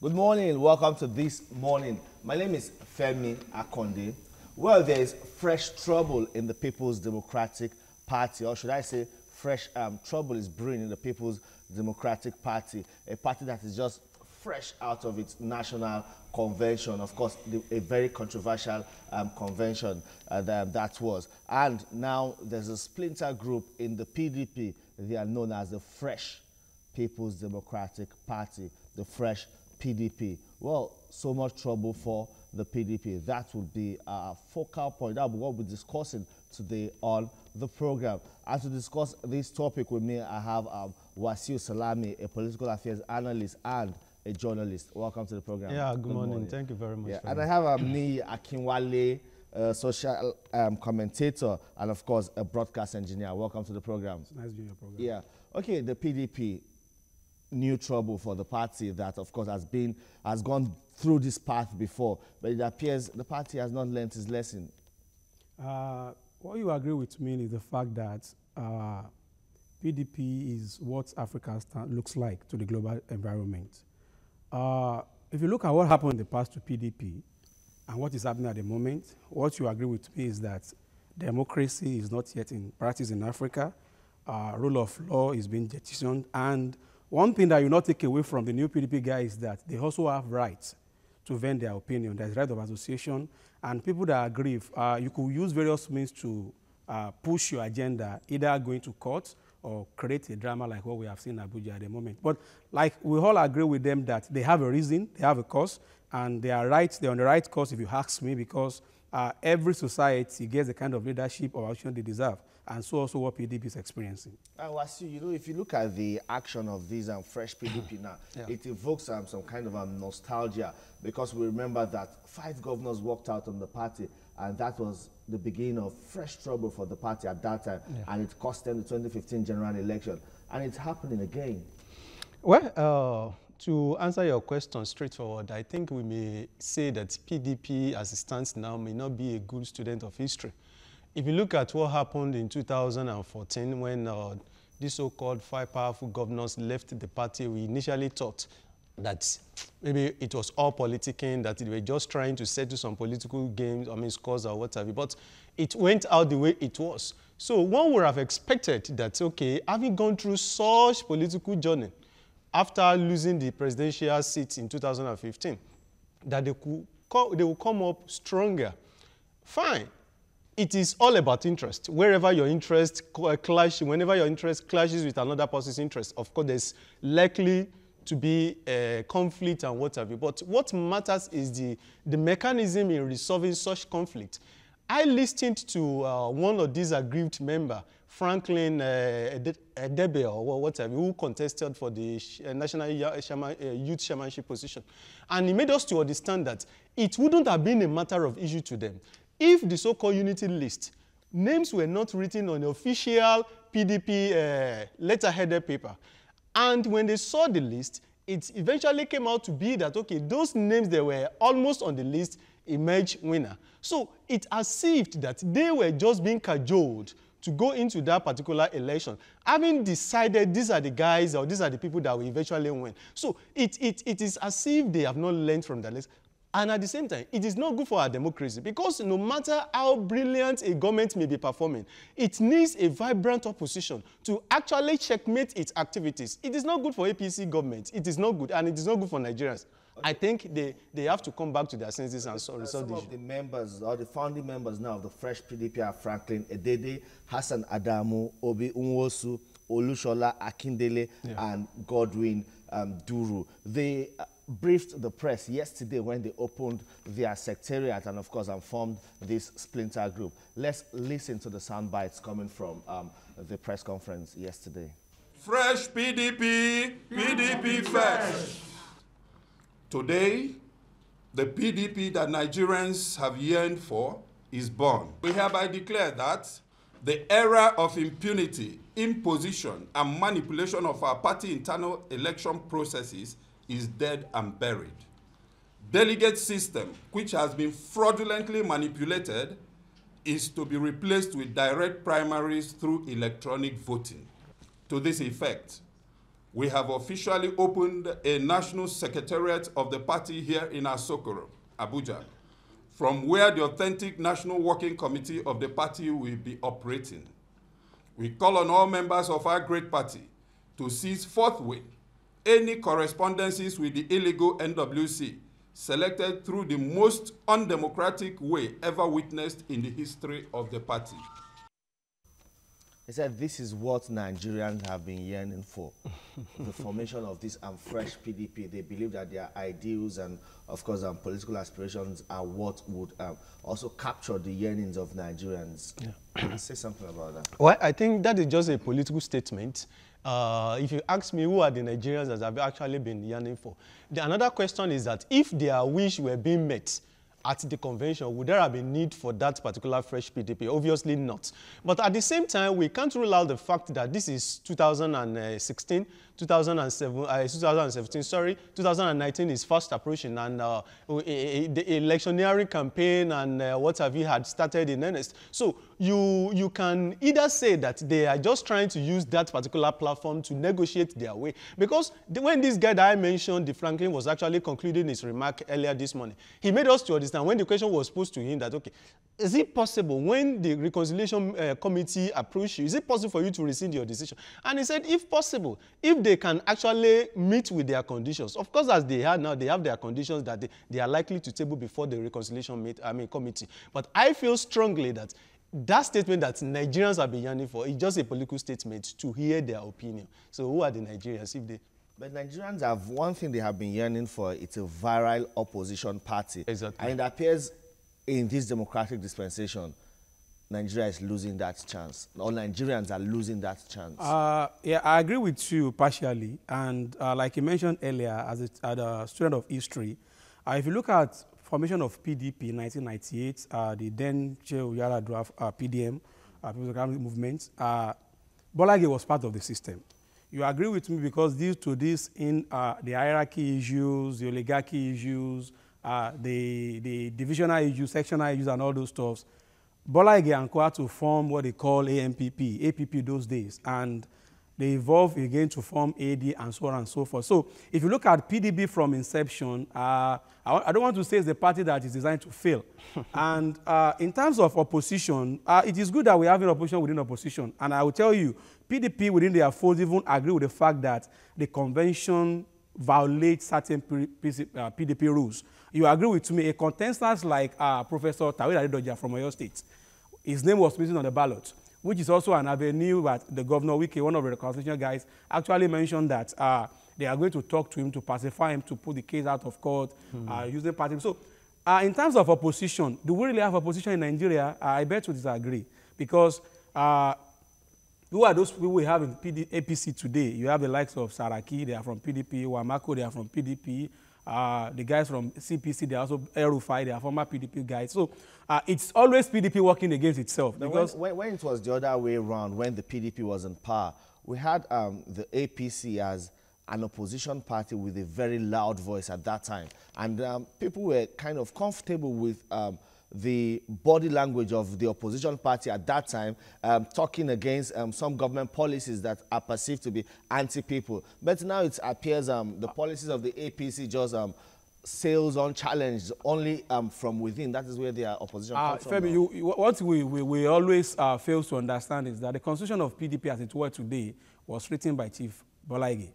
Good morning, welcome to This Morning. My name is Femi Akonde. Well, there is fresh trouble in the People's Democratic Party, or should I say fresh trouble is brewing in the People's Democratic Party, a party that is just fresh out of its national convention, of course, a very controversial convention that was. And now there's a splinter group in the PDP. They are known as the Fresh People's Democratic Party, the Fresh PDP. Well, so much trouble for the PDP. That would be our focal point. That will be what we're discussing today on the program. And to discuss this topic with me, I have Wasiu Salami, a political affairs analyst and a journalist. Welcome to the program. Yeah, good morning. Thank you very much. Yeah, and I have Ni Akinwale, social commentator, and of course, a broadcast engineer. Welcome to the program. It's nice being your program. Yeah. Okay, the PDP, new trouble for the party that, of course, has gone through this path before, but it appears the party has not learned its lesson. What you agree with me is the fact that PDP is what Africa looks like to the global environment. If you look at what happened in the past to PDP and what is happening at the moment, what you agree with me is that democracy is not yet in practice in Africa. Rule of law is being jettisoned, and one thing that you not take away from the new PDP guys is that they also have rights to vent their opinion. There's right of association, and people that agree, you could use various means to push your agenda, either going to court or create a drama like what we have seen in Abuja at the moment. But like we all agree with them that they have a reason, they have a cause, and they are right, they're on the right course if you ask me, because every society gets the kind of leadership or action they deserve, and so also what PDP is experiencing. Wasiu, you know, if you look at the action of these fresh PDP now, Yeah. it evokes some kind of nostalgia, because we remember that 5 governors walked out on the party, and that was the beginning of fresh trouble for the party at that time, and it cost them the 2015 general election, and it's happening again. Well, to answer your question straightforward, I think we may say that PDP, as it stands now, may not be a good student of history. If you look at what happened in 2014 when these so-called 5 powerful governors left the party, we initially thought that maybe it was all politicking, that they were just trying to settle some political games, scores or whatever, but it went out the way it was. So one would have expected that, okay, having gone through such political journey, after losing the presidential seat in 2015, that they will come up stronger. Fine. It is all about interest. Wherever your interest whenever your interest clashes with another person's interest, of course, there's likely to be a conflict and what have you. But what matters is the mechanism in resolving such conflict. I listened to one of these aggrieved members, Franklin Edebe or whatever, who contested for the National Youth Chairmanship position. And he made us to understand that it wouldn't have been a matter of issue to them if the so-called unity list names were not written on the official PDP letterheaded paper. And when they saw the list, it eventually came out to be that, okay, those names that were almost on the list emerged winner. So it perceived that they were just being cajoled to go into that particular election, having decided these are the guys or these are the people that will eventually win. So it is as if they have not learned from that list. And at the same time, it is not good for our democracy, because no matter how brilliant a government may be performing, it needs a vibrant opposition to actually checkmate its activities. It is not good for APC government. It is not good, and it is not good for Nigerians. Okay. I think they have to come back to their senses and resolve the issue. Some of the members, or the founding members now of the Fresh PDP are Franklin Edede, Hassan Adamu, Obi Unwosu, Olushola Akindele, and Godwin Duru. They briefed the press yesterday when they opened their secretariat and, of course, formed this splinter group. Let's listen to the sound bites coming from the press conference yesterday. Fresh PDP, PDP first. Today, the PDP that Nigerians have yearned for is born. We hereby declare that the era of impunity, imposition, and manipulation of our party internal election processes is dead and buried. Delegate system, which has been fraudulently manipulated, is to be replaced with direct primaries through electronic voting. To this effect, we have officially opened a national secretariat of the party here in Asokoro, Abuja, from where the authentic National Working Committee of the party will be operating. We call on all members of our great party to cease forthwith any correspondences with the illegal NWC selected through the most undemocratic way ever witnessed in the history of the party. He said this is what Nigerians have been yearning for, the formation of this fresh PDP. They believe that their ideals and, of course, political aspirations are what would also capture the yearnings of Nigerians. Yeah. Say something about that. Well, I think that is just a political statement. If you ask me, who are the Nigerians that have actually been yearning for? Another question is that if their wish were being met at the convention, would there have been need for that particular fresh PDP? Obviously not. But at the same time, we can't rule out the fact that this is 2016, 2019 is fast approaching, and the electioneering campaign and what have you had started in earnest. So you can either say that they are just trying to use that particular platform to negotiate their way. Because when this guy that I mentioned, De Franklin, was actually concluding his remark earlier this morning, he made us to understand when the question was posed to him that, okay, is it possible when the reconciliation committee approach you, is it possible for you to rescind your decision? And he said, if possible, if they can actually meet with their conditions. Of course, as they are now, they have their conditions that they are likely to table before the reconciliation committee. But I feel strongly that that statement that Nigerians have been yearning for is just a political statement to hear their opinion. So who are the Nigerians if they... But Nigerians have one thing they have been yearning for. It's a viral opposition party. Exactly. And it appears in this democratic dispensation, Nigeria is losing that chance. Or Nigerians are losing that chance. Yeah, I agree with you partially. And like you mentioned earlier, as a student of history, if you look at formation of PDP in 1998, the then Che Uyara draft PDM, People's Democratic Movement, Bolage was part of the system. You agree with me because due to this in the hierarchy issues, the oligarchy issues, the divisional issues, sectional issues, and all those stuff, Bolage and Co had to form what they call APP those days, and they evolved again to form AD and so on and so forth. So if you look at PDP from inception, I don't want to say it's the party that is designed to fail. And in terms of opposition, it is good that we have an opposition within opposition. And I will tell you, PDP within their fold even agree with the fact that the convention violates certain PDP rules. You agree with me, a contestant like Professor Tawil Adedoja from Oyo State, his name was missing on the ballot, which is also an avenue that the Governor Wike, one of the reconciliation guys, actually mentioned that they are going to talk to him to pacify him, to put the case out of court, using party. So in terms of opposition, do we really have opposition in Nigeria? I bet you disagree. Because who are those people we have in APC today? You have the likes of Saraki, they are from PDP, Wamako, they are from PDP. The guys from CPC, they are also El-Rufai, they are former PDP guys. So it's always PDP working against itself. Because when it was the other way around, when the PDP was in power, we had the APC as an opposition party with a very loud voice at that time. And people were kind of comfortable with the body language of the opposition party at that time, talking against some government policies that are perceived to be anti-people. But now it appears the policies of the APC just sails unchallenged, only from within. That is where their opposition comes from. Femi, what we always fail to understand is that the constitution of PDP as it were today was written by Chief Bolage.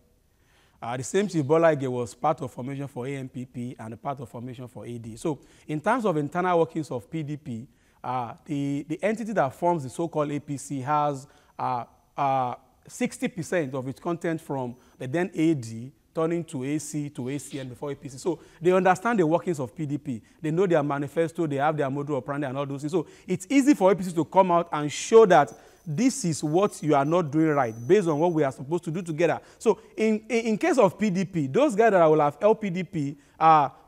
The same Chief Bolage was part of formation for AMPP and a part of formation for AD. So in terms of internal workings of PDP, the entity that forms the so-called APC has 60% of its content from the then AD turning to AC, to ACN before APC. So they understand the workings of PDP. They know their manifesto, they have their model operandi and all those things. So it's easy for APC to come out and show that this is what you are not doing right, based on what we are supposed to do together. So in case of PDP, those guys that will have helped PDP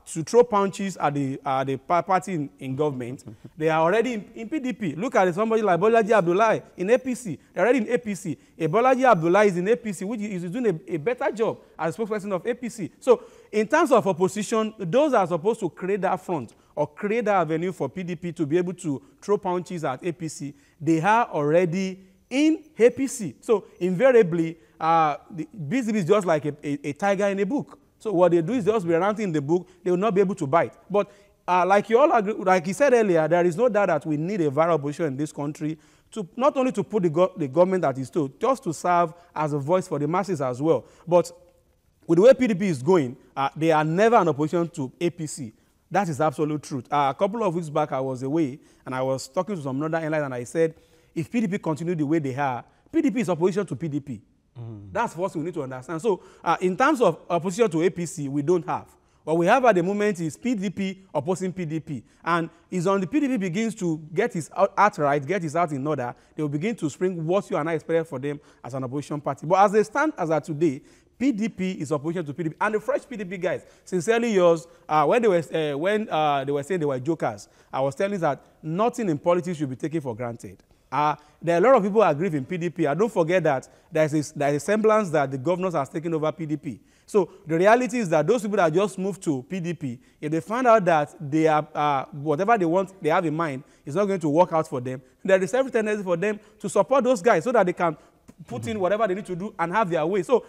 to throw punches at the party in government, they are already in PDP. Look at somebody like Bolaji Abdullahi in APC. They're already in APC. Bolaji Abdullahi is in APC, which is doing a better job as spokesperson of APC. So in terms of opposition, those are supposed to create that front or create that avenue for PDP to be able to throw punches at APC. They are already in APC. So invariably, the PDP is just like a tiger in a book. So what they do is just be ranting in the book. They will not be able to bite. But like you all agree, like he said earlier, there is no doubt that we need a viral opposition in this country to not only to put the government that is told, just to serve as a voice for the masses as well. But with the way PDP is going, they are never an opposition to APC. That is absolute truth. A couple of weeks back, I was away, and I was talking to some northern airlines, and I said, if PDP continue the way they are, PDP is opposition to PDP. That's what we need to understand. So in terms of opposition to APC, we don't have. What we have at the moment is PDP opposing PDP. And it's on the PDP begins to get his act right, get his act in order, they will begin to spring what you and I expected for them as an opposition party. But as they stand as of today, PDP is opposition to PDP. And the fresh PDP guys, sincerely yours, when they were saying they were jokers, I was telling that nothing in politics should be taken for granted. There are a lot of people who agree in PDP. And don't forget that there's a semblance that the governors are taking over PDP. So the reality is that those people that just moved to PDP, if they find out that they are, whatever they want, they have in mind, is not going to work out for them, there is every tendency for them to support those guys so that they can put in whatever they need to do and have their way. So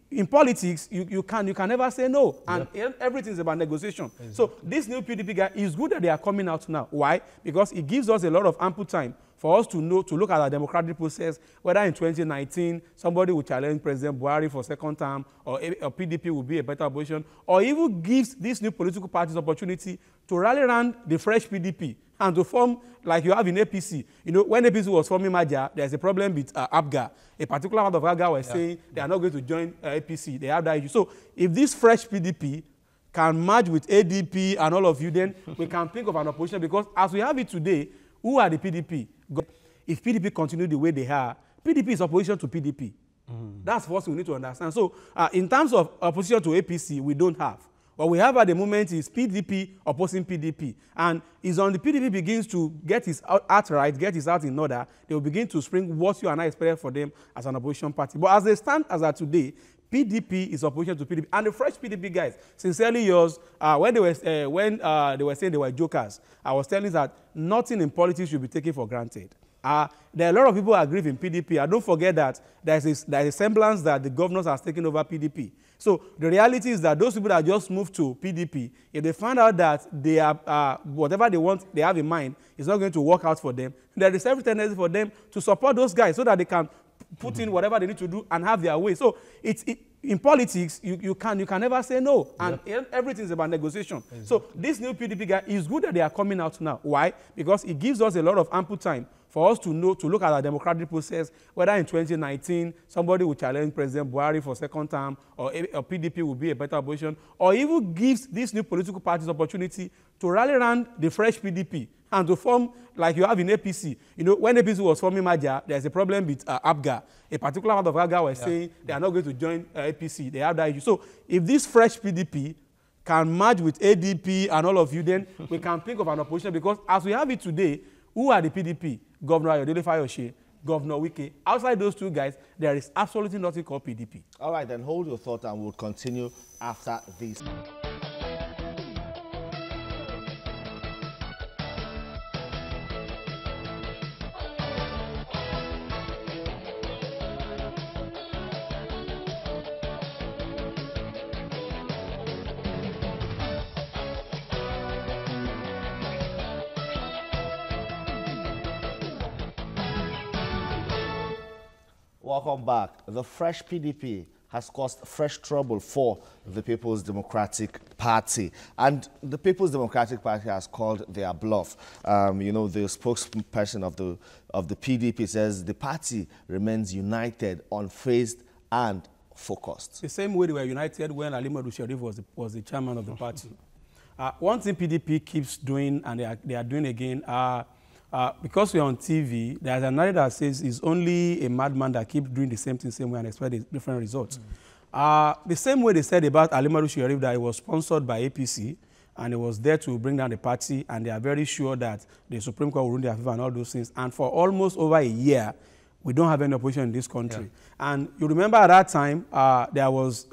in politics, you can never say no. And everything is about negotiation. Exactly. So this new PDP guy, is good that they are coming out now. Why? Because it gives us a lot of ample time for us to look at our democratic process, whether in 2019 somebody will challenge President Buhari for second term, or PDP will be a better opposition, or even gives these new political parties opportunity to rally around the fresh PDP and to form like you have in APC. You know, when APC was forming Maja, there's a problem with APGA. A particular part of APGA was saying they are not going to join APC. They have that issue. So if this fresh PDP can merge with ADP and all of you, then we can think of an opposition, because as we have it today, who are the PDP? If PDP continue the way they are, PDP is opposition to PDP. That's what we need to understand. So in terms of opposition to APC, we don't have. What we have at the moment is PDP opposing PDP. And it's on the PDP begins to get his act right, get his act in order, they will begin to spring what you and I expected for them as an opposition party. But as they stand as of today, PDP is opposition to PDP. And the fresh PDP guys, sincerely yours, when they were saying they were jokers, I was telling that nothing in politics should be taken for granted. There are a lot of people who agree in PDP. And don't forget that there's a semblance that the governors are taking over PDP. So the reality is that those people that just moved to PDP, if they find out that they are, whatever they want, they have in mind, is not going to work out for them, there is every tendency for them to support those guys so that they can put in whatever they need to do and have their way. So in politics, you can never say no. And everything is about negotiation. Exactly. So this new PDP guy, is good that they are coming out now. Why? Because it gives us a lot of ample time for us to look at our democratic process, whether in 2019 somebody will challenge President Buhari for second term, or PDP will be a better opposition, or even gives these new political parties opportunity to rally around the fresh PDP and to form like you have in APC. You know, when APC was forming Maja, there's a problem with APGA. A particular part of APGA was saying they are not going to join APC. They have that issue. So if this fresh PDP can merge with ADP and all of you, then we can think of an opposition, because as we have it today, who are the PDP? Governor Ayodele Fayose, Governor Wike. Outside those two guys, there is absolutely nothing called PDP. All right, then hold your thought and we'll continue after this. Welcome back. The fresh PDP has caused fresh trouble for the People's Democratic Party. And the People's Democratic Party has called their bluff. You know, the spokesperson of the PDP says the party remains united, unfazed, and focused. The same way they were united when Alimadu Sharif was the chairman of the party. One thing PDP keeps doing, and they are doing again, because we're on TV, there's a narrative that says it's only a madman that keeps doing the same thing, same way, and expect different results. The same way they said about Alimadu Sharif that he was sponsored by APC, and he was there to bring down the party, and they are very sure that the Supreme Court will rule their favor and all those things. And for almost over a year, we don't have any opposition in this country. And you remember at that time, there was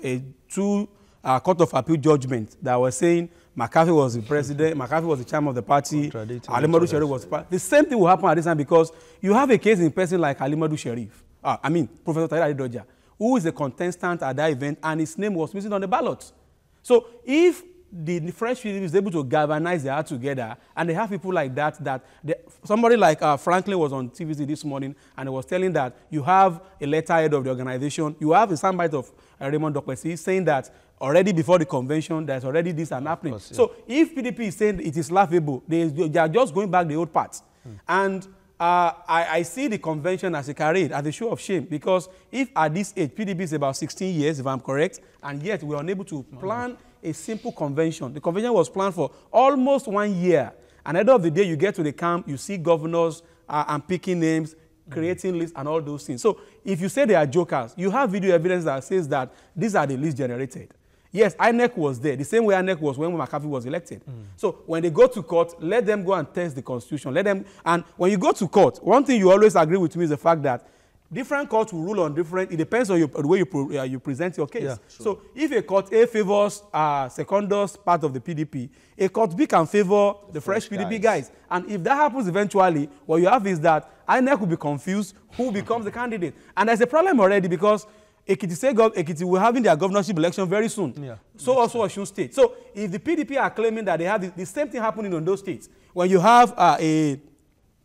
two Court of Appeal judgment that was saying McCarthy was the president, McCarthy was the chairman of the party, Alimadu Sharif was the party. The same thing will happen at this time because you have a case in person like Alimadu Sharif, Professor Tahir Adedoja, who is a contestant at that event and his name was missing on the ballot. So if the Fresh PDP is able to galvanize their heart together, and they have people like that, somebody like Franklin was on TVC this morning, and he was telling that you have a letterhead of the organization, you have a soundbite of Raymond Dokwesi saying that already before the convention, there's already this and happening. Course, yeah. So if PDP is saying it is laughable, they are just going back the old path. And I see the convention as a charade, as a show of shame, because if at this age, PDP is about 16 years, if I'm correct, and yet we are unable to plan a simple convention. The convention was planned for almost 1 year. And at the end of the day, you get to the camp, you see governors and picking names, creating lists and all those things. So if you say they are jokers, you have video evidence that says that these are the lists generated. Yes, INEC was there, the same way INEC was when McCarthy was elected. So when they go to court, let them go and test the constitution. And when you go to court, one thing you always agree with me is the fact that different courts will rule on different, it depends on the way you present your case. Yeah, sure. So if a court A favors secondus part of the PDP, a court B can favor the fresh PDP guys. And if that happens eventually, what you have is that INEC will be confused who becomes the candidate. And there's a problem already because Ekiti will having their governorship election very soon. Yeah. So also Osun State. So if the PDP are claiming that they have the same thing happening in those states, when you have a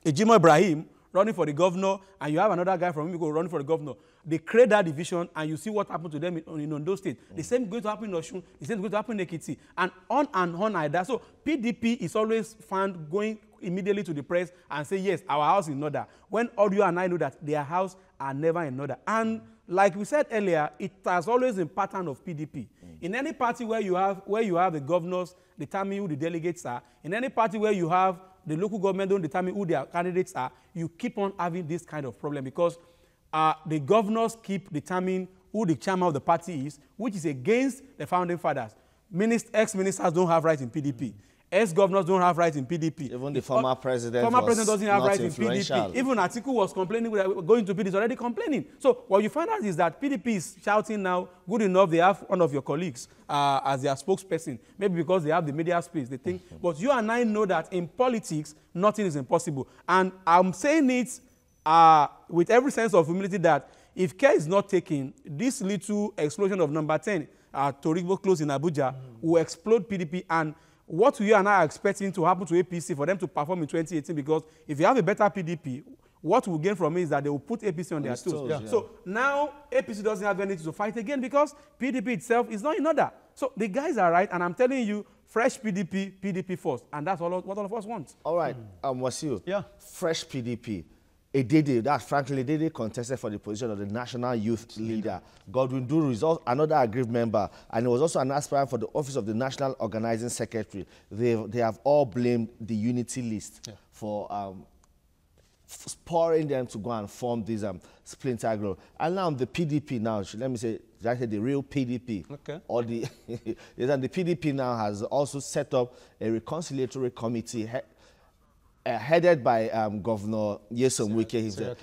Jimo Ibrahim running for the governor, and you have another guy from Imiko running for the governor, they create that division, and you see what happened to them in Ondo State. The same is going to happen in Osun, the same is going to happen in Ekiti, and on like that. So PDP is always found going immediately to the press and say, yes, our house is in order, when all you and I know that their house are never in order. And like we said earlier, it has always been pattern of PDP. In any party where you have the governors determine who the delegates are, in any party where you have the local government don't determine who their candidates are, you keep on having this kind of problem because the governors keep determining who the chairman of the party is, which is against the founding fathers. Ex-ministers don't have rights in PDP. Ex-governors don't have rights in PDP. Even the former president doesn't have rights in PDP. Even Atiku was complaining, going to PDP is already complaining. So what you find out is that PDP is shouting now, good enough, they have one of your colleagues as their spokesperson. Maybe because they have the media space, they think. But you and I know that in politics, nothing is impossible. And I'm saying it with every sense of humility that if care is not taken, this little explosion of number 10 at Toribo Close in Abuja will explode PDP. And what you and I are expecting to happen to APC for them to perform in 2018, because if you have a better PDP, what we'll gain from it is that they will put APC on their toes. Yeah. So now APC doesn't have anything to fight again because PDP itself is not in order. So the guys are right, and I'm telling you, fresh PDP, PDP first, and that's what all of us want. All right, Wasiu, yeah. Fresh PDP. Edede, that's Franklin Edede, contested for the position of the national youth leader. Godwin Duru is also another aggrieved member, and he was also an aspirant for the office of the national organizing secretary. They have all blamed the unity list for spurring them to go and form this splinter group. And now the PDP now, let me say, the real PDP, or the the PDP now has also set up a reconciliatory committee headed by Governor Nyesom Wike himself.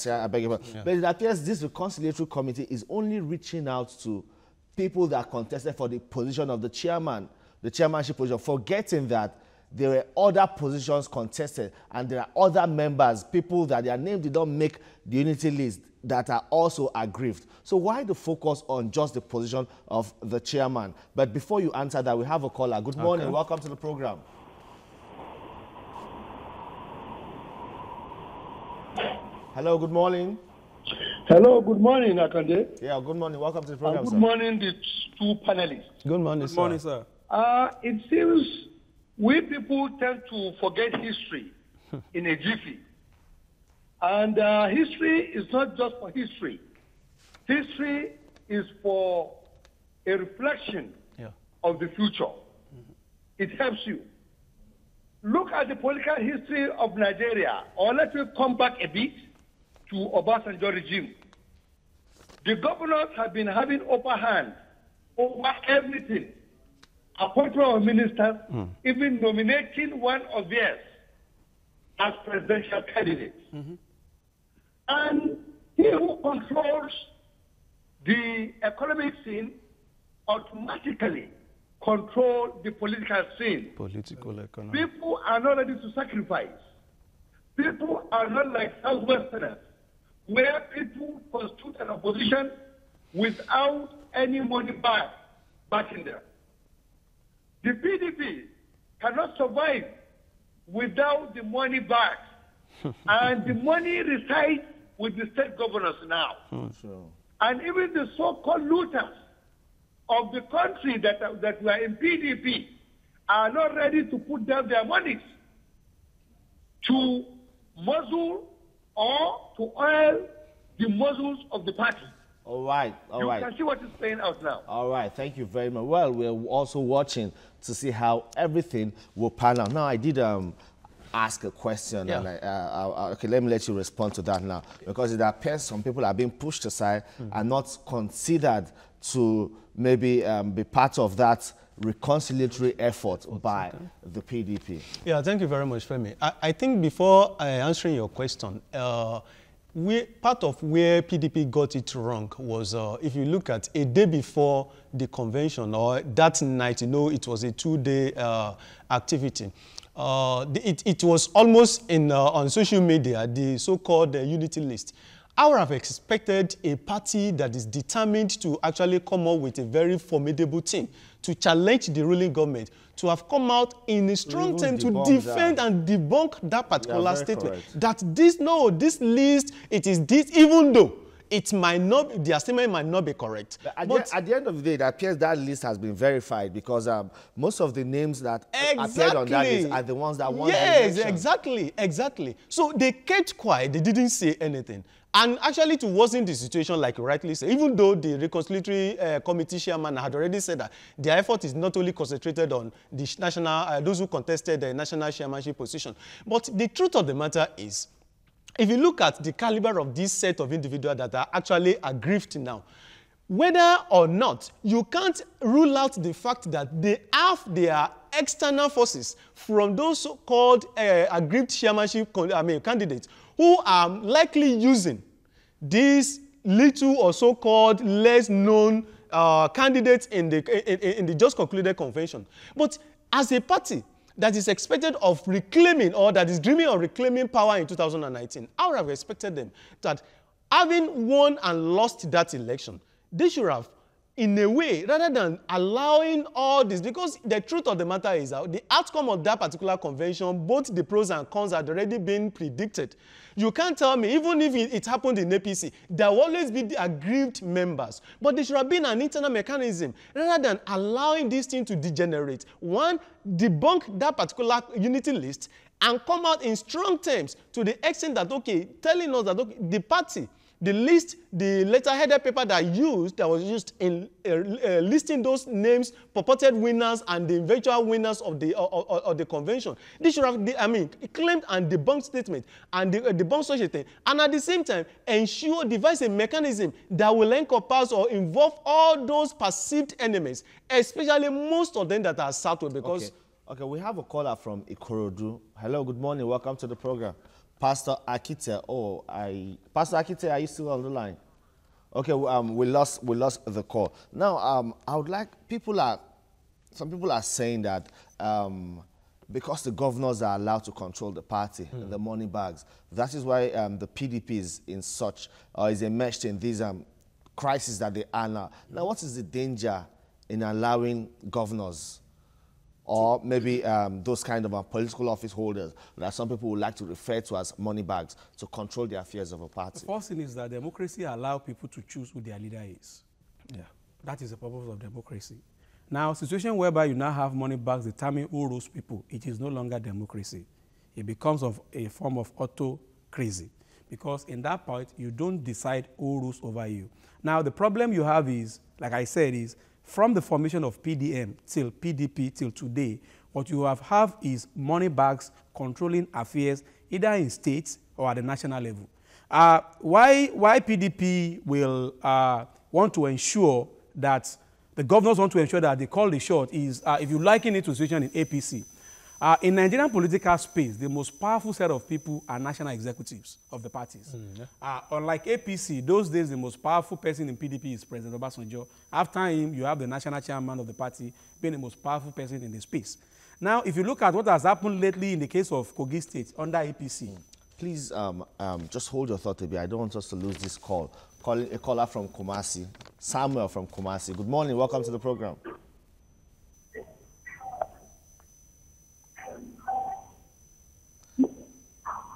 I beg your pardon. But it appears this reconciliatory committee is only reaching out to people that contested for the position of the chairman, the chairmanship position, forgetting that there were other positions contested and there are other members, people that their name did not make the unity list, that are also aggrieved. So why the focus on just the position of the chairman? But before you answer that, we have a caller. Good morning. Welcome to the program. Hello, good morning. Hello, good morning, Akande. Yeah, good morning. Welcome to the program, good morning, the two panelists. Good morning, Good morning, sir. It seems we people tend to forget history in a jiffy. And history is not just for history. History is for a reflection of the future. It helps you. Look at the political history of Nigeria, or let me come back a bit to Obasanjo regime. The governors have been having upper hand over everything. Appointment of ministers, even nominating one of theirs as presidential candidate. And he who controls the economic scene automatically control the political scene. Political economy. People are not ready to sacrifice. People are not like Southwesterners, where people constitute an opposition without any money backing them. The PDP cannot survive without the money back. And the money resides with the state governors now. Sure. And even the so-called looters of the country that were in PDP are not ready to put down their monies to muzzle or to oil the muzzles of the party. All right, You can see what is playing out now. All right, thank you very much. Well, we're also watching to see how everything will pan out. Now, I did ask a question, and okay, let me let you respond to that now, because it appears some people are being pushed aside and not considered to maybe be part of that reconciliatory effort by the PDP. Yeah, thank you very much, Femi. I think before answering your question, part of where PDP got it wrong was if you look at a day before the convention, or that night, you know, it was a 2-day activity. It was almost on social media, the so-called unity list. I would have expected a party that is determined to actually come up with a very formidable team to challenge the ruling government, to have come out in a strong term to defend and debunk that particular statement. Correct. That this list, it is this, even though it might not, the statement might not be correct. At the end of the day, it appears that list has been verified, because most of the names that appeared on that list are the ones that won the election. Yes, exactly. So they kept quiet, they didn't say anything. And actually, to worsen the situation, like you rightly said, even though the reconciliatory committee chairman had already said that their effort is not only concentrated on the national, those who contested the national chairmanship position, but the truth of the matter is, if you look at the caliber of this set of individuals that are actually aggrieved now, whether or not, you can't rule out the fact that they have their external forces from those so-called aggrieved chairmanship candidates who are likely using these little or so-called less known candidates in the just concluded convention. But as a party that is expected of reclaiming, or that is dreaming of reclaiming power in 2019, I would have expected them that, having won and lost that election, they should have, in a way, rather than allowing all this, because the truth of the matter is that the outcome of that particular convention, both the pros and cons had already been predicted. You can't tell me, even if it happened in APC, there will always be the aggrieved members. But there should have been an internal mechanism, rather than allowing this thing to degenerate. One, debunk that particular unity list and come out in strong terms to the extent that, okay, telling us that, okay, the party, the list, the letterheaded paper that was used in listing those names, purported winners and the eventual winners of the convention. They should have, claimed and debunked statement and debunked such a thing, and at the same time devise a mechanism that will encompass or involve all those perceived enemies, especially most of them that are southward. Because okay, we have a caller from Ikorodu. Hello, good morning. Welcome to the program. Pastor Akite, Pastor Akite, are you still on the line? Okay, we lost the call. Now, I would like, some people are saying that because the governors are allowed to control the party, the money bags, that is why the PDP is in such, is enmeshed in these crises that they are now. Now, what is the danger in allowing governors, or maybe those kind of political office holders that some people would like to refer to as money bags, to control the affairs of a party? The first thing is that democracy allows people to choose who their leader is. Yeah. That is the purpose of democracy. Now, a situation whereby you now have money bags determine who rules people, it is no longer democracy. It becomes a form of autocracy, because in that point, you don't decide who rules over you. Now, the problem you have is, like I said, is from the formation of PDM till PDP till today, what you have is money bags controlling affairs either in states or at the national level. Why PDP will want to ensure that the governors want to ensure that they call the shot is, if you liken it to the situation in APC, In Nigerian political space, the most powerful set of people are national executives of the parties. Unlike APC, those days the most powerful person in PDP is President Obasanjo. After him, you have the national chairman of the party being the most powerful person in the space. Now, if you look at what has happened lately in the case of Kogi State under APC. Please just hold your thought a bit. I don't want us to lose this call. A caller from Kumasi, Samuel from Kumasi. Good morning. Welcome to the program.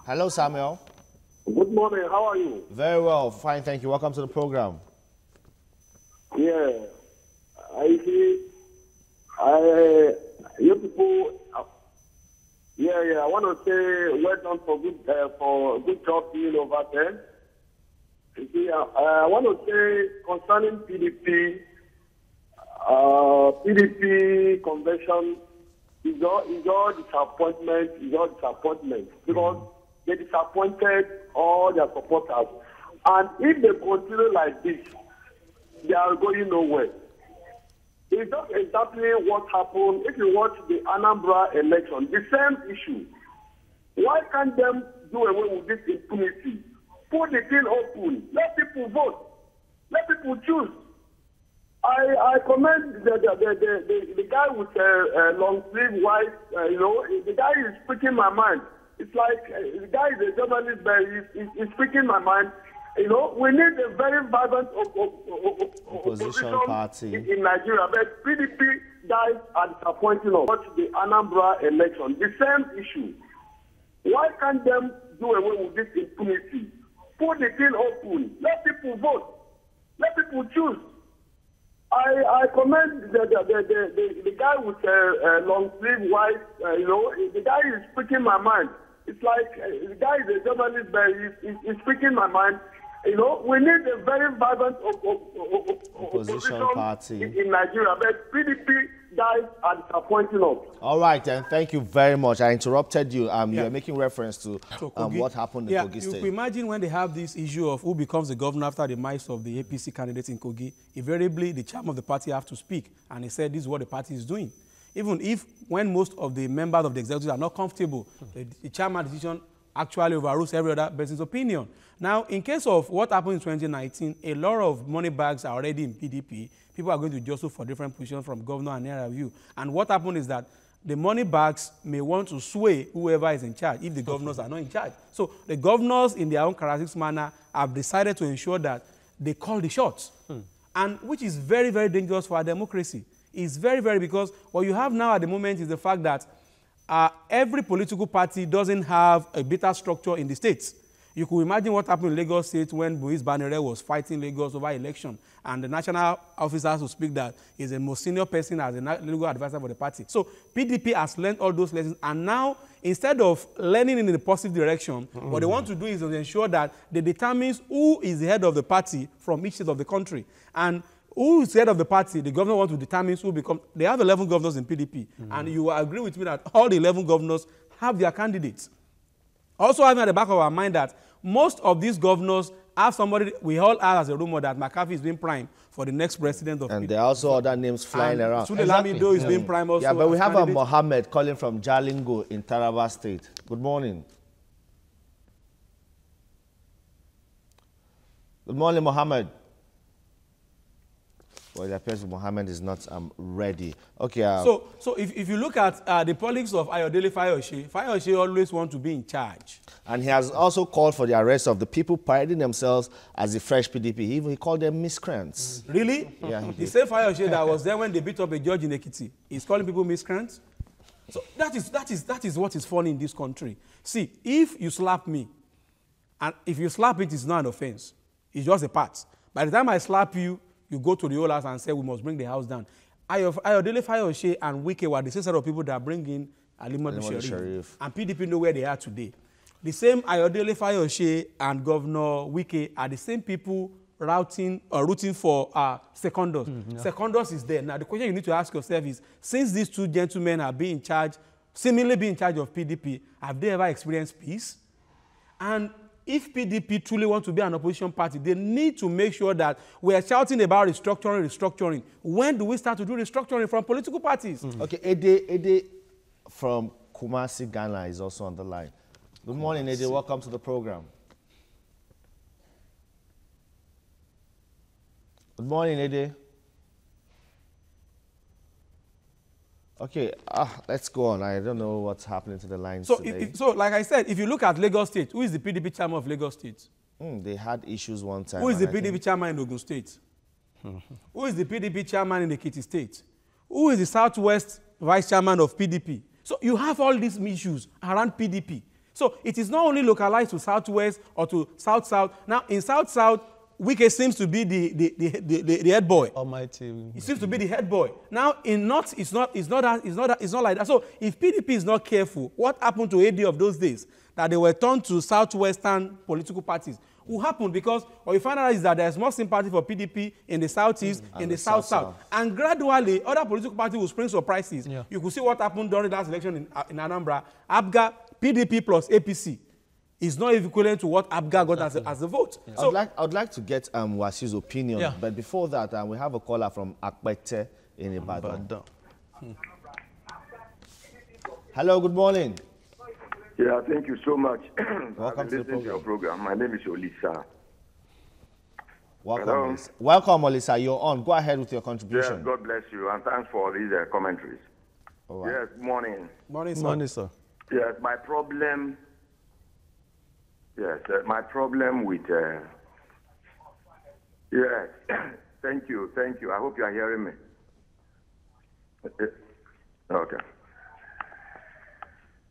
Hello, Samuel. Good morning. How are you? Very well. Fine, thank you. Welcome to the program. Yeah. You people, I want to say well done for good job doing over there. You see, I want to say concerning PDP, PDP convention is all disappointment because they disappointed all their supporters. And if they continue like this, they are going nowhere. It's not exactly what happened. If you watch the Anambra election, the same issue. Why can't them do away with this impunity? Put the thing open. Let people vote. Let people choose. I commend the guy with a long sleeve white. The guy is speaking my mind. It's like the guy is a journalist, but he's speaking my mind. We need a very vibrant opposition party in Nigeria. But PDP guys are disappointing us. Watch the Anambra election. The same issue. Why can't them do away with this impunity? Put the thing open. Let people vote. Let people choose. I commend the guy with a long sleeve white. The guy is speaking my mind. It's like the guy is a journalist, but he's speaking my mind. We need a very vibrant opposition party in Nigeria. But PDP guys are disappointing us. All right, then. Thank you very much. I interrupted you. You're making reference to what happened in Kogi State. You can imagine when they have this issue of who becomes the governor after the demise of the APC candidates in Kogi, invariably the chairman of the party have to speak. And he said this is what the party is doing. Even if when most of the members of the executive are not comfortable, the chairman's decision actually overrules every other person's opinion. Now, in case of what happened in 2019, a lot of money bags are already in PDP. People are going to jostle for different positions from governor and area review. And what happened is that the money bags may want to sway whoever is in charge if the governors are not in charge. So the governors, in their own characteristic manner, have decided to ensure that they call the shots, and which is very, very dangerous for our democracy. It's very, very, because what you have now at the moment is the fact that every political party doesn't have a better structure in the states. You could imagine what happened in Lagos State when Moise Banere was fighting Lagos over election, and the national officer has to speak that he's the most senior person as a legal advisor for the party. So PDP has learned all those lessons, and now instead of learning in the positive direction, what they want to do is to ensure that they determines who is the head of the party from each state of the country. And who is the head of the party, the governor wants to determine who become. They have 11 governors in PDP, and you will agree with me that all the 11 governors have their candidates. Also having at the back of our mind that most of these governors have somebody, we all have as a rumor that McCarthy is being primed for the next president of PDP. And there are also other names flying around. Sule Lamido is being primed also. Yeah, but we have a Mohammed calling from Jalingo in Taraba State. Good morning. Good morning, Mohammed. Well, it appears Mohammed is not ready. Okay. So if you look at the politics of Ayodele Fayose always wants to be in charge. And he has also called for the arrest of the people parading themselves as the fresh PDP. He called them miscreants. Really? Yeah, he did. The same Fayose that was there when they beat up a judge in Ekiti is calling people miscreants. So that is what is funny in this country. See, if you slap me, and if you slap it, it's not an offense. It's just a part. By the time I slap you, you go to the whole house and say, we must bring the house down. Ayodele Fayose and Wike were the same set of people that bring in Alimadu Sharif. And PDP know where they are today. The same Ayodele Fayose and Governor Wike are the same people rooting for Secondos. Secondos is there. Now, the question you need to ask yourself is, since these two gentlemen are being in charge, seemingly being in charge of PDP, have they ever experienced peace? And if PDP truly want to be an opposition party, they need to make sure that we are shouting about restructuring. When do we start to do restructuring from political parties? Okay, Ede from Kumasi, Ghana is also on the line. Good morning, Ede. Welcome to the program. Good morning, Ede. Okay, let's go on. I don't know what's happening to the lines today. So, like I said, if you look at Lagos State, who is the PDP chairman of Lagos State? They had issues one time. Who is the PDP chairman in Ogun State? Who is the PDP chairman in Ekiti State? Who is the Southwest vice chairman of PDP? So you have all these issues around PDP. So it is not only localized to Southwest or to South-South. Now, in South-South, Wike seems to be the head boy. Almighty. He seems to be the head boy. Now, in North, it's not like that. So if PDP is not careful, what happened to AD of those days? That they were turned to Southwestern political parties. Will happen because what we find out is that there's more sympathy for PDP in the Southeast, in the South-South. And gradually, other political parties will spring surprises. Yeah. You could see what happened during the last election in Anambra. ABGA, PDP plus APC is not equivalent to what ABGA got as a vote. Yeah. So, I'd like to get Wasiu's opinion, but before that, we have a caller from Akpete in Ibadan. Hello, good morning. Yeah, thank you so much. Welcome to your program. My name is Olisa. Welcome, Olisa. Welcome, Olisa. You're on. Go ahead with your contribution. Yes, God bless you, and thanks for these commentaries. All right. Yes, morning. Morning, sir. Morning, sir. Yes, my problem. Yes, my problem with. Yes, thank you. I hope you are hearing me. Okay.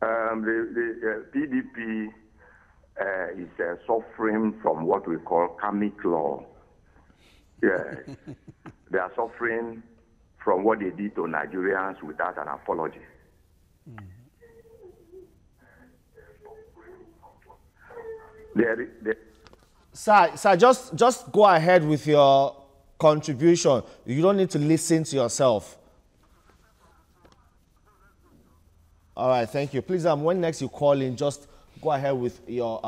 The PDP is suffering from what we call karmic law. Yes, they are suffering from what they did to Nigerians without an apology. Sir, just go ahead with your contribution. You don't need to listen to yourself. All right, thank you. Please, when next you call in, just go ahead with your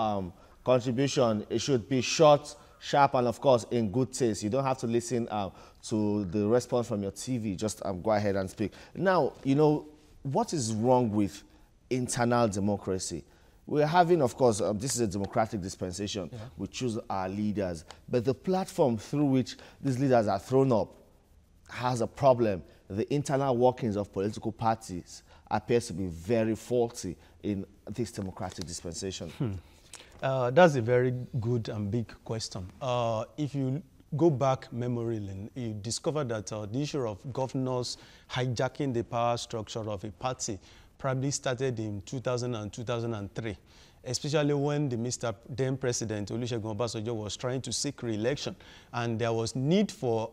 contribution. It should be short, sharp, and of course, in good taste. You don't have to listen to the response from your TV. Just go ahead and speak. Now, you know, what is wrong with internal democracy? We're having, of course, this is a democratic dispensation. Yeah. We choose our leaders. But the platform through which these leaders are thrown up has a problem. The internal workings of political parties appears to be very faulty in this democratic dispensation. That's a very good and big question. If you go back memory lane, you discover that the issue of governors hijacking the power structure of a party probably started in 2000 and 2003, especially when the then President Olusegun Obasanjo was trying to seek re-election, and there was need for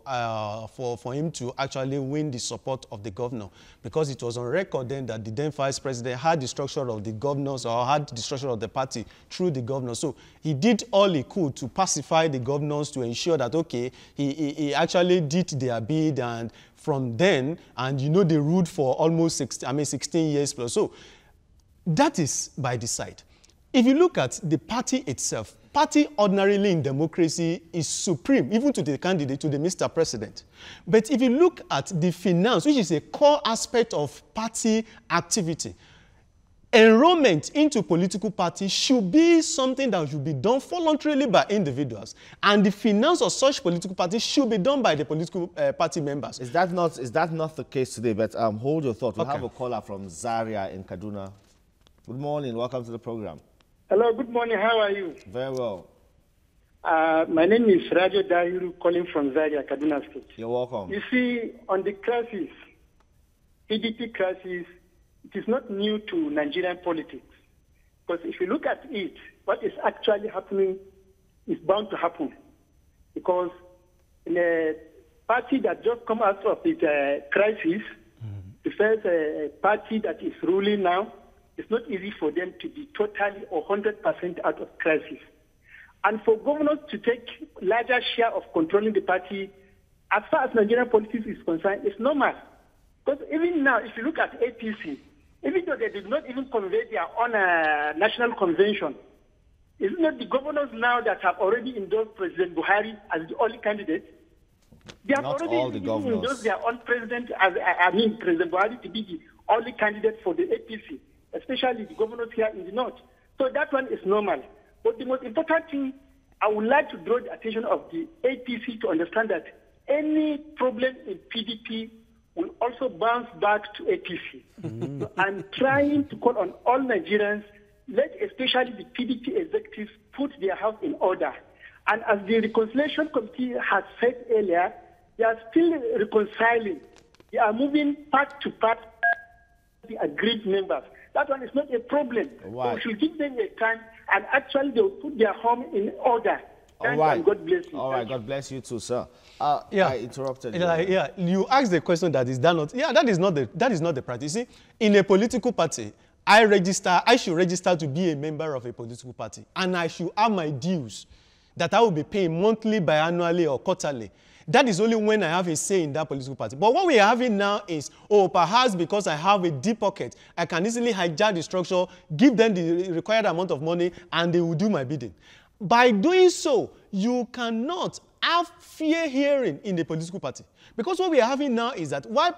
him to actually win the support of the governor, because it was on record then that the then Vice President had the structure of the governors, or had the structure of the party through the governor. So he did all he could to pacify the governors to ensure that, okay, he actually did their bid, and from then, and you know, they ruled for almost 16 years plus. So that is by the side. If you look at the party itself, party ordinarily in democracy is supreme, even to the candidate, to the Mr. President. But if you look at the finance, which is a core aspect of party activity, enrollment into political parties should be something that should be done voluntarily by individuals, and the finance of such political parties should be done by the political party members. Is that not the case today? But hold your thought. We'll have a caller from Zaria in Kaduna. Good morning. Welcome to the program. Hello. Good morning. How are you? Very well. My name is Rajo Dahiru, calling from Zaria, Kaduna State. You're welcome. You see, on the crisis, PDP crisis, it is not new to Nigerian politics. Because if you look at it, what is actually happening is bound to happen. Because in a party that just come out of its crisis, the first party that is ruling now, it's not easy for them to be totally or 100% out of crisis. And for governors to take larger share of controlling the party, as far as Nigerian politics is concerned, it's normal. Because even now, if you look at APC, even though they did not even convey their own national convention, is it not the governors now that have already endorsed President Buhari as the only candidate? They have Not already all the governors. endorsed their own president, President Buhari to be the only candidate for the APC. especially the governors here in the north. So that one is normal. But the most important thing, I would like to draw the attention of the APC to understand that any problem in PDP will also bounce back to APC. So I'm trying to call on all Nigerians, let especially the PDP executives put their house in order. And as the Reconciliation Committee has said earlier, they are still reconciling. They are moving part to part the agreed members. That one is not a problem. Right. So we should give them a time, and actually they will put their home in order. All right. And God bless you. All right. God bless you too, sir. Yeah. I interrupted you. Yeah, you asked the question that is that not? Yeah, that is not the practice. See, in a political party, I should register to be a member of a political party, and I should have my dues that I will be paying monthly, biannually, or quarterly. That is only when I have a say in that political party. But what we are having now is, perhaps because I have a deep pocket, I can easily hijack the structure, give them the required amount of money, and they will do my bidding. By doing so, you cannot have fair hearing in the political party. Because what we are having now is that while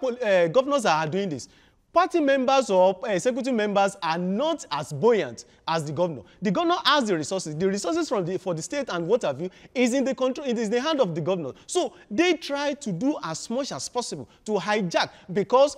governors are doing this, party members or executive members are not as buoyant as the governor. The governor has the resources. The resources for the state and what have you is in the control. It is in the hand of the governor. So they try to do as much as possible to hijack, because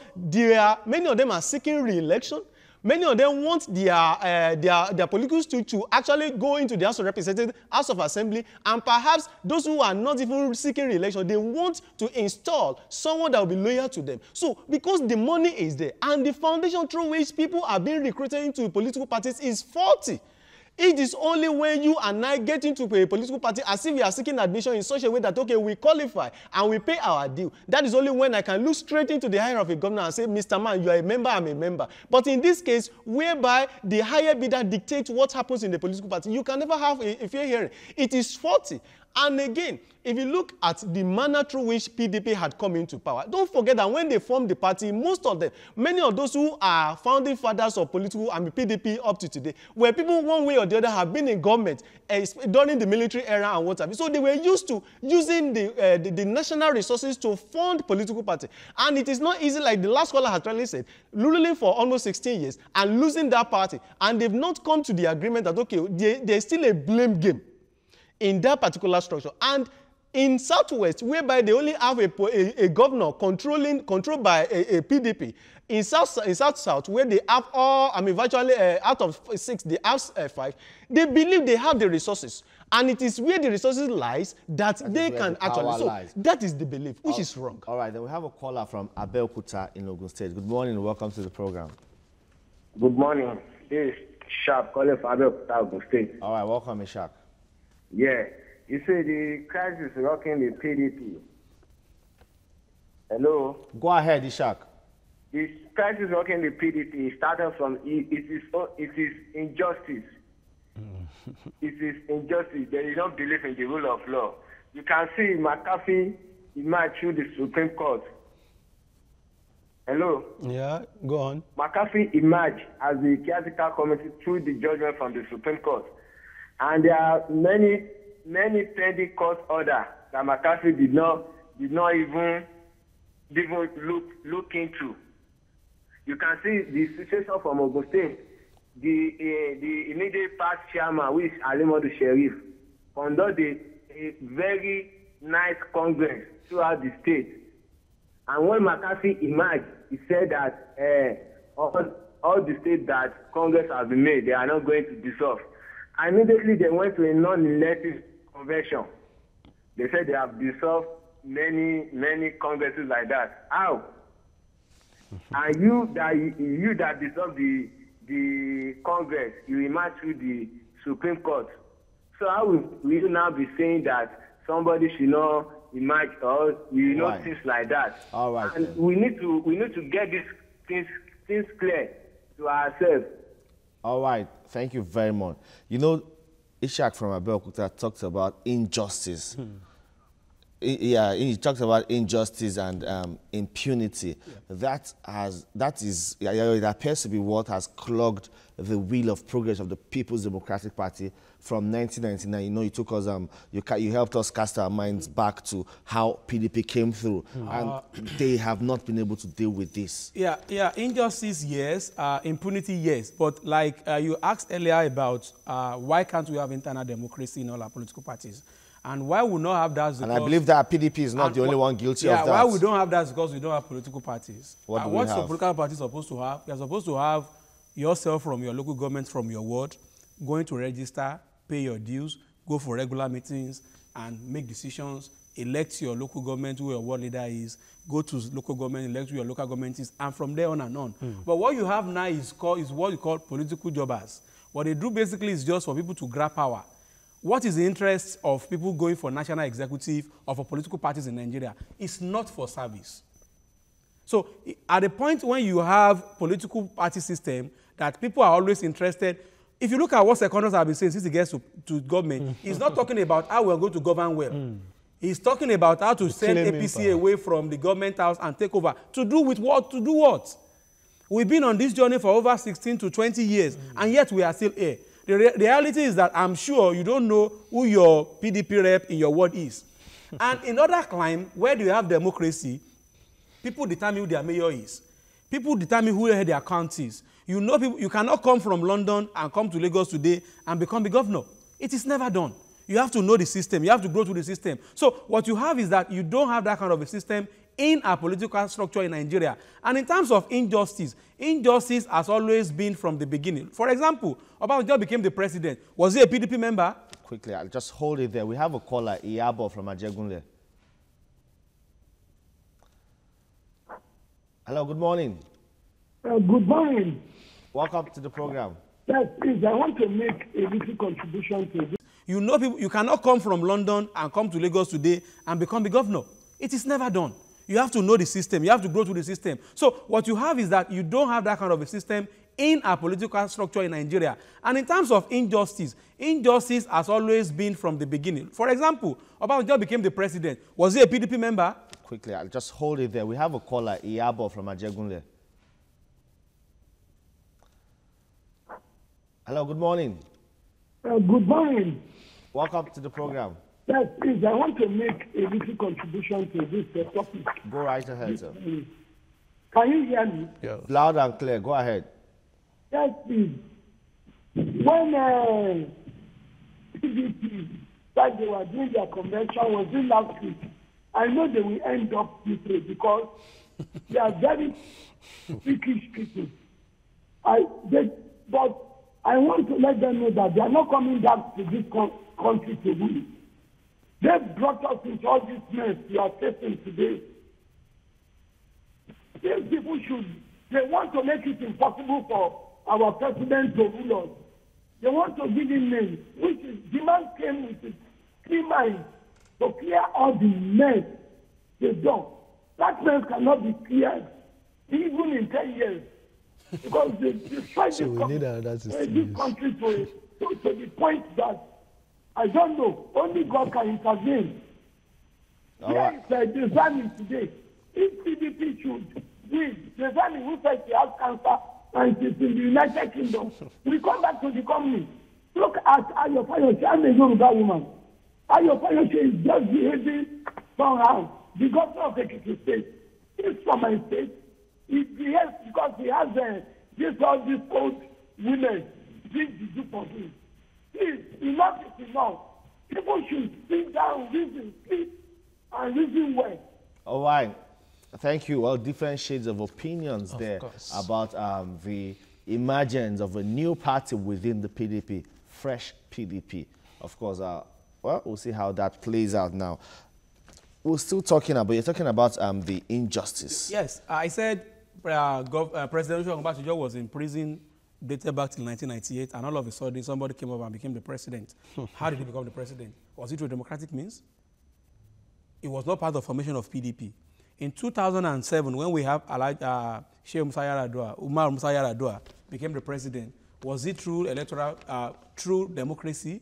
many of them are seeking re-election. Many of them want their political stool to actually go into the House of Representatives, House of Assembly, and perhaps those who are not even seeking re-election, they want to install someone that will be loyal to them. So, because the money is there, and the foundation through which people are being recruited into political parties is faulty. It is only when you and I get into a political party as if we are seeking admission in such a way that, okay, we qualify and we pay our due. That is only when I can look straight into the hire of a governor and say, Mr. Man, you are a member, I'm a member. But in this case, whereby the higher bidder dictates what happens in the political party, you can never have a fair hearing. It is faulty. And again, if you look at the manner through which PDP had come into power, don't forget that when they formed the party, most of them, many of those who are founding fathers of political PDP up to today, were people one way or the other have been in government during the military era and what have you. So they were used to using the national resources to fund political party. And it is not easy, like the last caller has rightly said, ruling for almost 16 years and losing that party. And they've not come to the agreement that, okay, there's still a blame game in that particular structure. And in Southwest, whereby they only have a governor controlled by a PDP, in South, where they have all, virtually out of 6, they have 5, they believe they have the resources. And it is where the resources lies that they can actually. So that is the belief, which is wrong. All right, then we have a caller from Abeokuta in Ogun State. Good morning and welcome to the program. Good morning. This is Sharp calling from Abeokuta, Ogun State. All right, welcome, Sharp. Yeah, you say the crisis rocking the PDP. Hello? Go ahead, Ishak. The crisis rocking the PDP started from it is injustice. It is injustice. They don't believe in the rule of law. You can see McAfee emerged through the Supreme Court. Hello? Yeah, go on. McAfee emerged as the caretaker committee through the judgment from the Supreme Court. And there are many pending court orders that McAfee did not even look into. You can see the situation from Ogun State. The immediate past chairman, which is Alimodu Sheriff, conducted a very nice congress throughout the state. And when McAfee emerged, he said that all the states that Congress has been made, they are not going to dissolve. Immediately, they went to a non-elective convention. They said they have dissolved many congresses like that. How? And you that dissolved the Congress, you emerge through the Supreme Court. So how will you now be saying that somebody should not emerge or things like that? All right. And we need to get these things clear to ourselves. All right. Thank you very much. You know, Ishak from Abeokuta talked about injustice. Yeah, he talks about injustice and impunity. Yeah. It appears to be what has clogged the wheel of progress of the People's Democratic Party from 1999. You know, you took us, you helped us cast our minds back to how PDP came through, and they have not been able to deal with this. Yeah, injustice, yes, impunity, yes, but like you asked earlier about why can't we have internal democracy in all our political parties? And why we not have that? And I believe that PDP is not the only one guilty of that. Yeah, why we don't have that is because we don't have political parties. What's your political party supposed to have? You're supposed to have yourself from your local government, from your ward, going to register, pay your dues, go for regular meetings, and make decisions, elect your local government, who your ward leader is, go to local government, elect who your local government is, and from there on and on. But what you have now is what you call political jobbers. What they do basically is just for people to grab power. What is the interest of people going for national executive or for political parties in Nigeria? It's not for service. So at the point when you have political party system that people are always interested, if you look at what seconders have been saying since he gets to government, he's not talking about how we're going to govern well. He's talking about how to send APC away from the government house and take over. To do with what? To do what? We've been on this journey for over 16 to 20 years, and yet we are still here. The reality is that I'm sure you don't know who your PDP rep in your ward is. And in other climes, where do you have democracy, people determine who their mayor is. People determine who their county is. You know, you cannot come from London and come to Lagos today and become the governor. It is never done. You have to know the system. You have to grow through the system. So what you have is that you don't have that kind of a system in our political structure in Nigeria. And in terms of injustice, injustice has always been from the beginning. For example, Obasanjo became the president. Was he a PDP member? Quickly, I'll just hold it there. We have a caller, Iyabo from Ajegunle. Hello, good morning. Good morning. Welcome to the program. Yes, please, I want to make a little contribution to this. You know, people, you cannot come from London and come to Lagos today and become the governor. It is never done. You have to know the system. You have to grow through the system. So what you have is that you don't have that kind of a system in our political structure in Nigeria. And in terms of injustice, injustice has always been from the beginning. For example, Obasanjo became the president. Was he a PDP member? Quickly, I'll just hold it there. We have a caller, Iyabo from Ajegunle. Hello, good morning. Good morning. Welcome to the program. Yes, please, I want to make a little contribution to this topic. Go right ahead, sir. Can you hear me? Yeah. Loud and clear. Go ahead. Yes, please. When PDP said they were doing their convention, was in last week, I know they will end up this way because they are very freakish people. But I want to let them know that they are not coming back to this country to rule. They brought us into all this mess we are facing today. These people they want to make it impossible for our president to rule us. They want to give him names, which is, the man came with his clean mind to clear all the mess they've done. That mess cannot be cleared even in 10 years. Because they tried to come this country to the point that, I don't know, only God can intervene. Here is Desani today. If PDP should win, Desani who said he has cancer and is in the United Kingdom, we come back to the company. Look at Ayo Fayose. I'm a Yoruba woman. Ayo Fayose is just behaving somehow. The governor of Ekiti State is from my state. He behaves because he has all these old women doing the do for him. Please, enough is enough. People should sit down, reason, sleep, and reason well. All right. Thank you. Well, different shades of opinions there about the emergence of a new party within the PDP, fresh PDP. Of course, well, we'll see how that plays out now. We're still talking about, you're talking about the injustice. Yes, I said President Obasanjo was in prison dated back to 1998, and all of a sudden somebody came up and became the president. How did he become the president? Was it through democratic means? It was not part of the formation of PDP. In 2007, when we have Sheikh Umar Musa Yar'Adua became the president, was it through electoral, through democracy?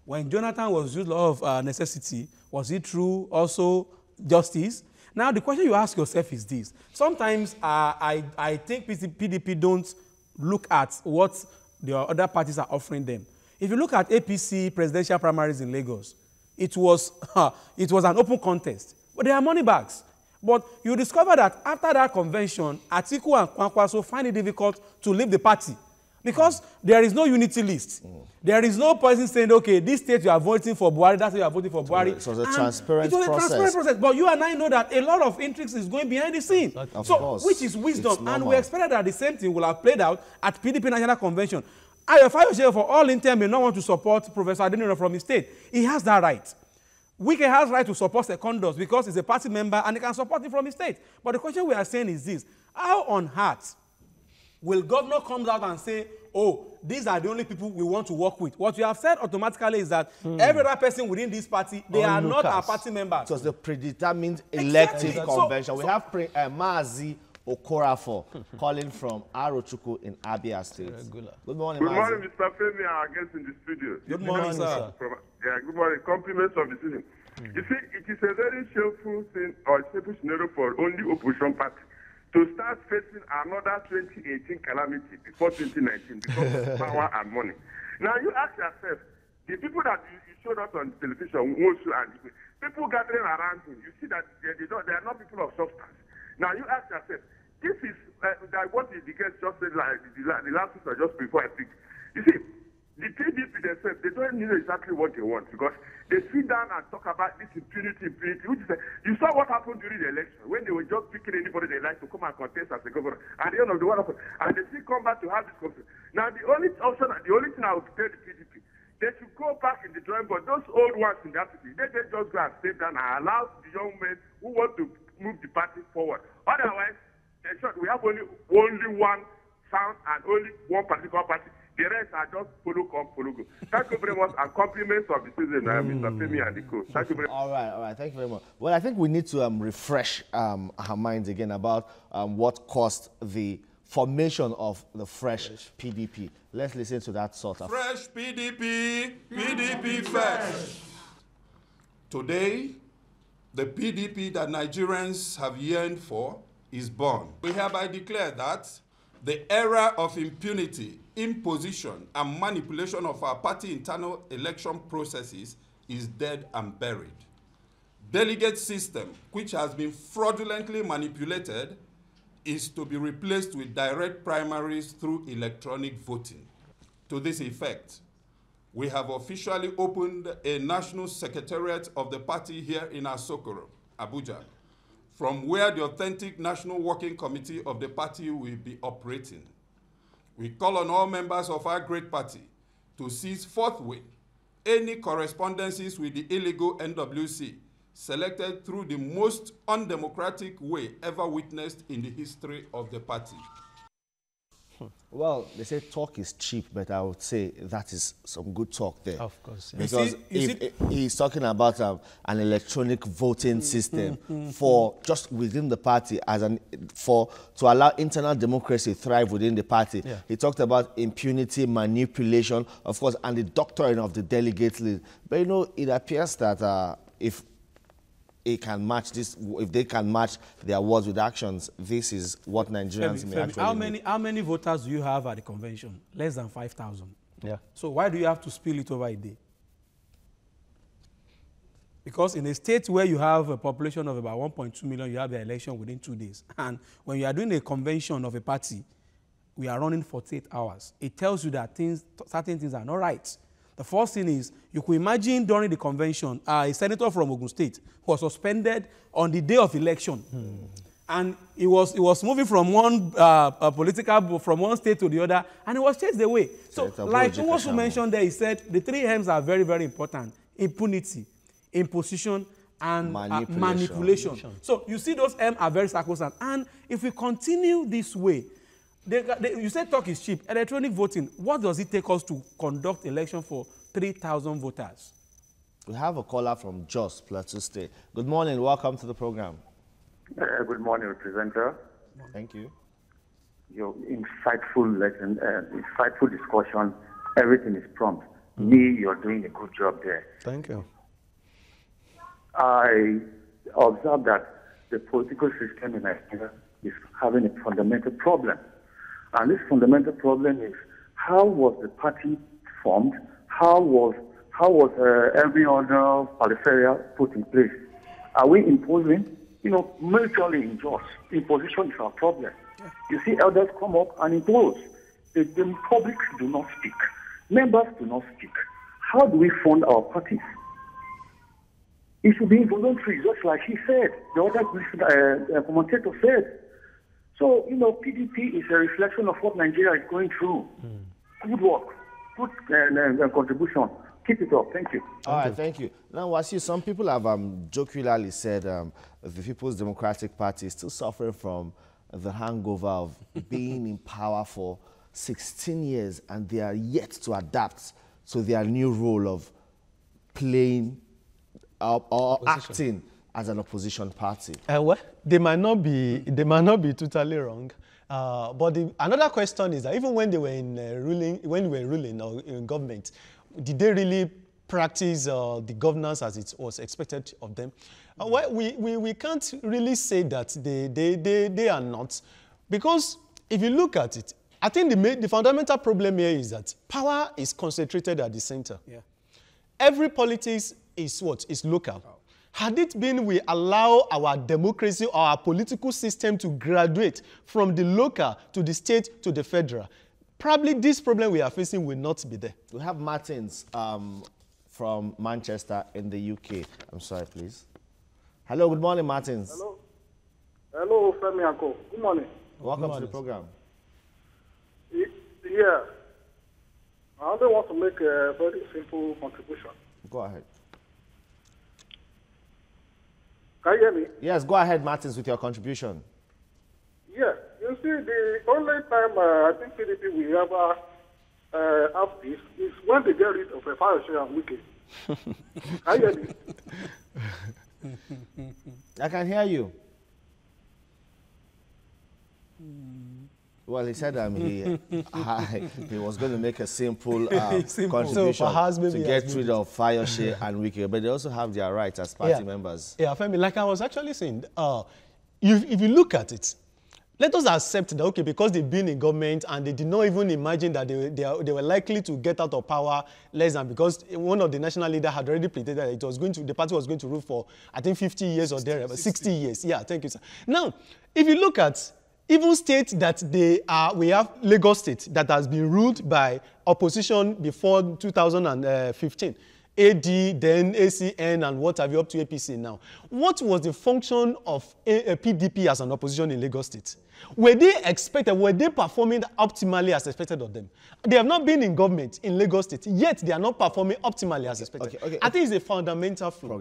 When Jonathan was used law of necessity, was it true also justice? Now, the question you ask yourself is this. Sometimes I think PDP don't look at what the other parties are offering them. If you look at APC presidential primaries in Lagos, it was an open contest, but they are money bags. But you discover that after that convention, Atiku and Kwankwaso find it difficult to leave the party because there is no unity list. There is no person saying, okay, this state you are voting for Buhari, that's why you are voting for Buhari. So it was a transparent process. Transparent process. But you and I know that a lot of intrigues is going behind the scene. Of course. Which is wisdom. And we expected that the same thing will have played out at PDP National Convention. Ayo, for all intent, may not want to support Professor Adeniro from his state. He has that right. Wike has right to support Secondus because he's a party member and he can support him from his state. But the question we are saying is this. How on earth will governor come out and say, oh, these are the only people we want to work with? What you have said automatically is that every other person within this party, they are not our party members. It was the predetermined elective convention. We have Maazi Okorafor calling from Arochukwu in Abia State. Good morning, Good Maazi. morning, Mr. Femi, our guest in the studio. Good morning, sir. Good morning. Compliments of the season. You see, it is a very shameful thing or shameful scenario for only opposition party to start facing another 2018 calamity before 2019 because of power and money. Now, you ask yourself, the people that you showed us on television, Wosu and people gathering around him, you see that they are not people of substance. Now, you ask yourself, this is like what the guest just said, like the last week or just before I speak. You see, the PDP themselves, they don't know exactly what they want because they sit down and talk about this impunity, which is you saw what happened during the election when they were just picking anybody they like to come and contest as a governor. At the end of the one, and they still come back to have this conversation. Now, the only option, the only thing I would tell the PDP, they should go back in the drawing board. Those old ones in that city, they just go and stay down and allow the young men who want to move the party forward. Otherwise, in short, we have only one sound and only one particular party. The rest are just follow come, follow go. Thank you very much, and compliments of the season, Mr. Femi and the coach. Thank you very much. All right. Thank you very much. Well, I think we need to refresh our minds again about what caused the formation of the fresh PDP. Let's listen to that sort of. Fresh PDP, PDP first. Today, the PDP that Nigerians have yearned for is born. We hereby declare that the era of impunity, imposition, and manipulation of our party internal election processes is dead and buried. Delegate system, which has been fraudulently manipulated, is to be replaced with direct primaries through electronic voting. To this effect, we have officially opened a national secretariat of the party here in Asokoro, Abuja, from where the authentic National Working Committee of the party will be operating. We call on all members of our great party to cease forthwith any correspondences with the illegal NWC selected through the most undemocratic way ever witnessed in the history of the party. Well, they say talk is cheap, but I would say that is some good talk there. Of course. Yeah. Because he's talking about an electronic voting system for just within the party to allow internal democracy thrive within the party. Yeah. He talked about impunity, manipulation, of course, and the doctoring of the delegate list. But you know, it appears that if can match this, if they can match their words with actions, this is what Nigerians may actually need. How many voters do you have at the convention? Less than 5,000. Yeah. So why do you have to spill it over a day? Because in a state where you have a population of about 1.2 million, you have the election within 2 days. And when you are doing a convention of a party, we are running 48 hours. It tells you that certain things are not right. The first thing is, you could imagine during the convention, a senator from Ogun State was suspended on the day of election. And he was moving from one from one state to the other, and he was chased away. So, like Nwosu mentioned there, he said the 3 M's are very, very important. Impunity, imposition, and manipulation. So you see those M's are very sacrosanct. And if we continue this way, you said talk is cheap. Electronic voting, what does it take us to conduct election for 3,000 voters? We have a caller from Jos, Plateau State. Good morning. Welcome to the program. Good morning, presenter. Thank you. Your insightful discussion. Everything is prompt. You're doing a good job there. Thank you. I observe that the political system in Nigeria is having a fundamental problem. And this fundamental problem is, how was the party formed? How was every other peripheral put in place? Are we imposing? Mutually unjust. Imposition is our problem. You see elders come up and impose. The public do not speak. Members do not speak. How do we fund our parties? It should be involuntary, just like he said. The other commentator said. So, PDP is a reflection of what Nigeria is going through. Good work. Good contribution. Keep it up. Thank you. All right, thank you. Now, Wasi, some people have jocularly said the People's Democratic Party is still suffering from the hangover of being in power for 16 years, and they are yet to adapt to their new role of playing or acting as an opposition party. Well, they might not be totally wrong. But another question is that even when they were ruling or in government, did they really practice the governance as it was expected of them? Well, we can't really say that they are not, because if you look at it, I think the fundamental problem here is that power is concentrated at the center. Yeah. Every politics is what? Is local. Oh. Had it been we allow our democracy or our political system to graduate from the local to the state to the federal, probably this problem we are facing will not be there. We have Martins from Manchester in the UK. I'm sorry, please. Hello, good morning, Martins. Hello. Hello, Femi Uncle. Good morning. Welcome to the program. Yeah. I only want to make a very simple contribution. Go ahead. Can you hear me? Yes, go ahead, Martins, with your contribution. Yeah. You see, the only time I think PDP will ever have this is when they get rid of a Fayose and Wike. Can you hear me? I can hear you. Well, he said he was going to make a simple contribution to get rid of Fayose and Wike, but they also have their rights as party members. Yeah, Femi, like I was actually saying, if you look at it, let us accept that, okay, because they've been in government and they did not even imagine that they were likely to get out of power less than, because one of the national leaders had already predicted that the party was going to rule for, I think, 50 years or thereafter, 60 years. Yeah, thank you, sir. Now, if you look at even states that we have Lagos State that has been ruled by opposition before 2015. AD, then ACN, and what have you up to APC now. What was the function of PDP as an opposition in Lagos State? Were they performing optimally as expected of them? They have not been in government in Lagos State, yet they are not performing optimally as expected. I think it's a fundamental flaw.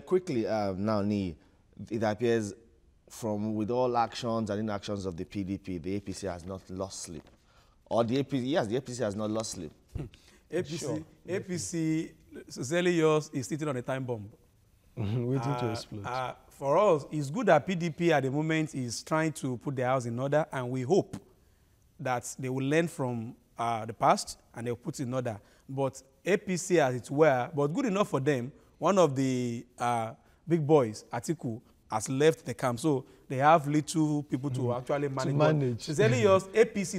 Quickly, now, Ni, it appears with all actions and inactions of the PDP, the APC has not lost sleep. Or the APC, yes, the APC has not lost sleep. APC, sincerely yours, is sitting on a time bomb. Waiting to explode. For us, it's good that PDP at the moment is trying to put their house in order, and we hope that they will learn from the past and they'll put it in order. But APC, as it were, but good enough for them, one of the big boys, Atiku, has left the camp, so they have little people to actually manage. Sincerely yours, APC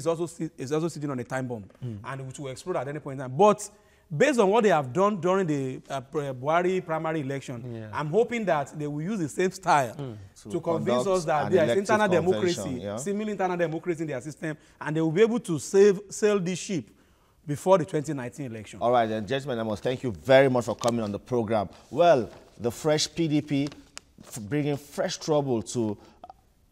is also sitting on a time bomb, and it will explode at any point in time. But based on what they have done during the Buhari primary election, I'm hoping that they will use the same style to convince us that there is internal democracy, similar internal democracy in their system, and they will be able to sail this ship before the 2019 election. All right, then, gentlemen, I must thank you very much for coming on the program. Well, the fresh PDP bringing fresh trouble to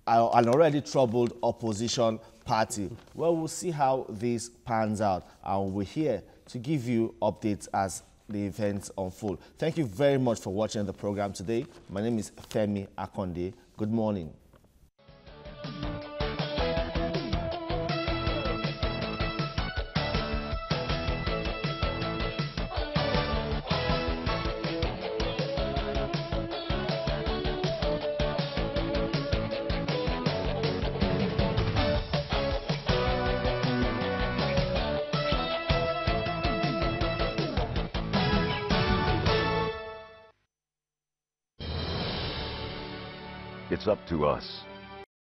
an already troubled opposition party. Well, we'll see how this pans out, and we're here to give you updates as the events unfold. Thank you very much for watching the program today. My name is Femi Akonde. Good morning. It's up to us.